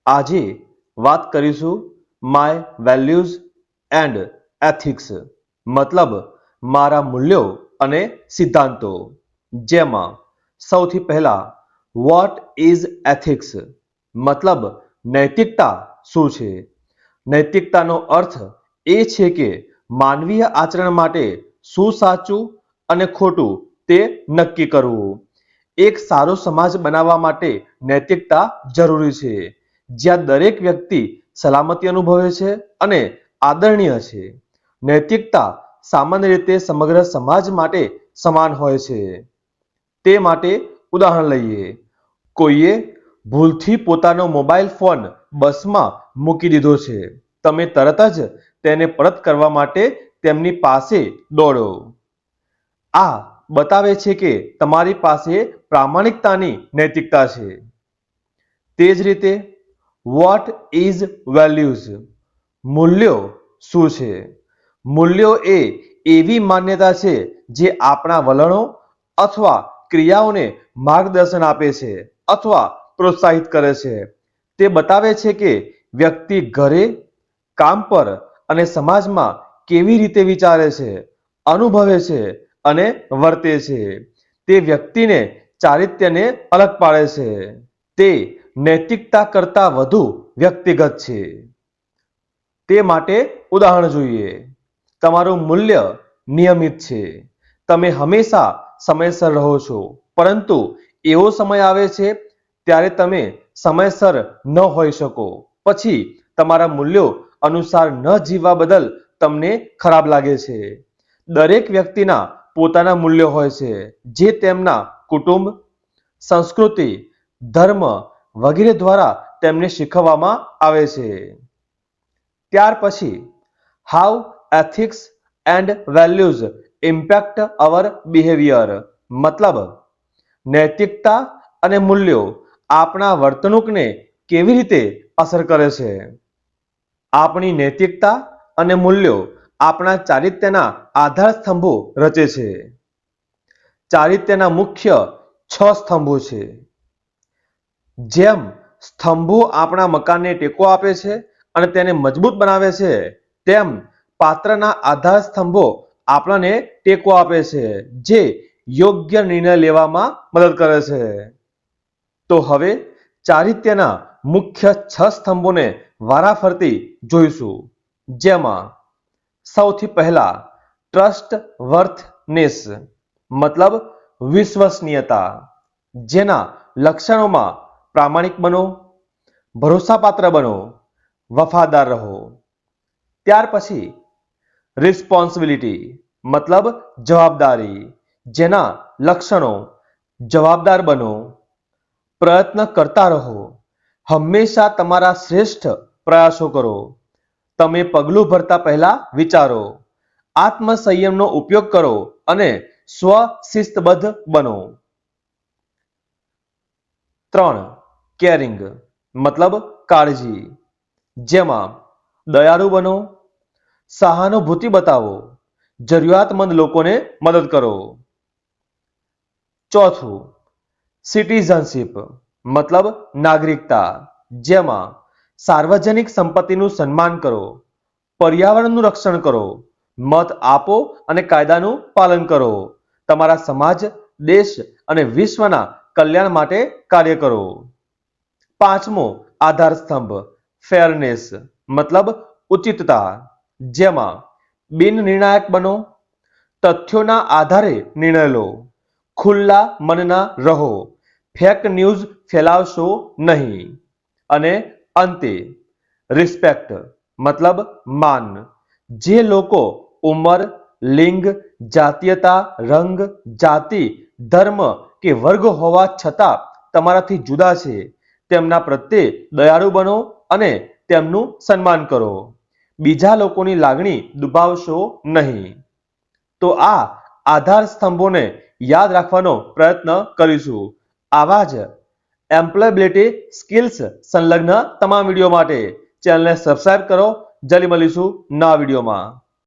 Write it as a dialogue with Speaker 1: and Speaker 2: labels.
Speaker 1: આજે વાત કરીશું માય વેલ્યુઝ એન્ડ એથિક્સ, મતલબ મારા મૂલ્યો અને સિદ્ધાંતો, જેમાં સૌથી પહેલા વોટ ઇઝ એથિક્સ, મતલબ નૈતિકતા શું છે. નૈતિકતાનો અર્થ એ છે કે માનવીય આચરણ માટે શું સાચું અને ખોટું તે નક્કી કરવું. એક સારો સમાજ બનાવવા માટે નૈતિકતા જરૂરી છે, જ્યાં દરેક વ્યક્તિ સલામતી અનુભવે છે અને આદરણીય છે. નૈતિકતા સામાન્ય રીતે સમગ્ર સમાજ માટે સમાન હોય છે. તે માટે ઉદાહરણ લઈએ. કોઈએ ભૂલથી પોતાનો મોબાઈલ ફોન બસમાં મૂકી દીધો છે. તમે તરત જ તેને પરત કરવા માટે તેમની પાસે દોડો. આ બતાવે છે કે તમારી પાસે પ્રામાણિકતાની નૈતિકતા છે. તે જ રીતે વોટ ઇઝ વેલ્યુઝ, મૂલ્યો શું છે. મૂલ્યો એ એવી માન્યતા છે જે આપણા વલણો અથવા ક્રિયાઓને માર્ગદર્શન આપે છે અથવા પ્રોત્સાહિત કરે છે. તે બતાવે છે કે વ્યક્તિ ઘરે, કામ પર અને સમાજમાં કેવી રીતે વિચારે છે, અનુભવે છે અને વર્તે છે. તે વ્યક્તિને ચારિત્ર્યને અલગ પાડે છે. તે નૈતિકતા કરતાં વધુ વ્યક્તિગત છે. તે માટે ઉદાહરણ જોઈએ. તમારું મૂલ્ય નિયમિત છે. તમે હંમેશા સમયસર રહો છો, પરંતુ એવો સમય આવે છે ત્યારે તમે સમયસર ન હોઈ શકો. પછી તમારા મૂલ્યો અનુસાર ન જીવવા બદલ તમને ખરાબ લાગે છે. દરેક વ્યક્તિના પોતાના મૂલ્યો હોય છે, જે તેમના કુટુંબ, સંસ્કૃતિ, ધર્મ વગેરે દ્વારા તેમને શીખવવામાં આવે છે. ત્યાર પછી how ethics and values impact our behaviour, મતલબ નૈતિકતા અને મૂલ્યો આપણા વર્તણૂકને કેવી રીતે અસર કરે છે. આપણી નૈતિકતા અને મૂલ્યો આપણા ચારિત્ર્યના આધાર સ્તંભો રચે છે. ચારિત્ર્યના મુખ્ય 6 સ્તંભો છે. જેમ સ્તંભો આપણા મકાનને ટેકો આપે છે અને તેને મજબૂત બનાવે છે, તેમ પાત્રના આધાર સ્તંભો આપણને ટેકો આપે છે, જે યોગ્ય નિર્ણય લેવામાં મદદ કરે છે. તો હવે ચારિત્ર્યના મુખ્ય 6 સ્તંભોને વારાફરતી જોઈશું, જેમાં સૌથી પહેલા ટ્રસ્ટવર્થનેસ, મતલબ વિશ્વસનીયતા, જેના લક્ષણોમાં પ્રામાણિક બનો, ભરોસાપાત્ર બનો, વફાદાર રહો. ત્યાર પછી રિસ્પોન્સિબિલિટી, મતલબ જવાબદારી, જેના લક્ષણો જવાબદાર બનો, પ્રયત્ન કરતા રહો, હંમેશા તમારા શ્રેષ્ઠ પ્રયાસો કરો, તમે પગલું ભરતા પહેલા વિચારો, આત્મસંયમનો ઉપયોગ કરો અને સ્વશિસ્તબદ્ધ બનો. 3. કેરિંગ, મતલબ કાળજી, જેમાં દયાળુ બનો, સહાનુભૂતિ બતાવો, જરૂરિયાતમંદ લોકોને મદદ કરો. 4. સિટીઝનશીપ, મતલબ નાગરિકતા, જેમાં સાર્વજનિક સંપત્તિનું સન્માન કરો, પર્યાવરણનું રક્ષણ કરો, મત આપો અને કાયદાનું પાલન કરો, તમારા સમાજ, દેશ અને વિશ્વના કલ્યાણ માટે કાર્ય કરો. 5મો આધાર સ્તંભ ફેરનેસ, મતલબ ઉચિતતા, જેમાં બિનનિર્ણાયક બનો, તથ્યોના આધારે નિર્ણય લો, ખુલ્લા મનના રહો, ફેક ન્યૂઝ ફેલાવશો નહીં. અને અંતે રિસ્પેક્ટ, મતલબ માન, જે લોકો ઉંમર, લિંગ, જાતીયતા, રંગ, જાતિ, ધર્મ કે વર્ગ હોવા છતાં તમારાથી જુદા છે, તેમના પ્રત્યે દયાળુ બનો અને તેમનું સન્માન કરો. બીજા લોકોની લાગણી દુભાવશો નહીં. તો આ આધાર સ્તંભોને યાદ રાખવાનો પ્રયત્ન કરીશું. આવા જ એમ્પ્લોયબિલિટી સ્કિલ્સ સંલગ્ન તમામ વિડીયો માટે ચેનલને સબસ્ક્રાઇબ કરો. જલ્દી મળીશું નવા વિડીયોમાં.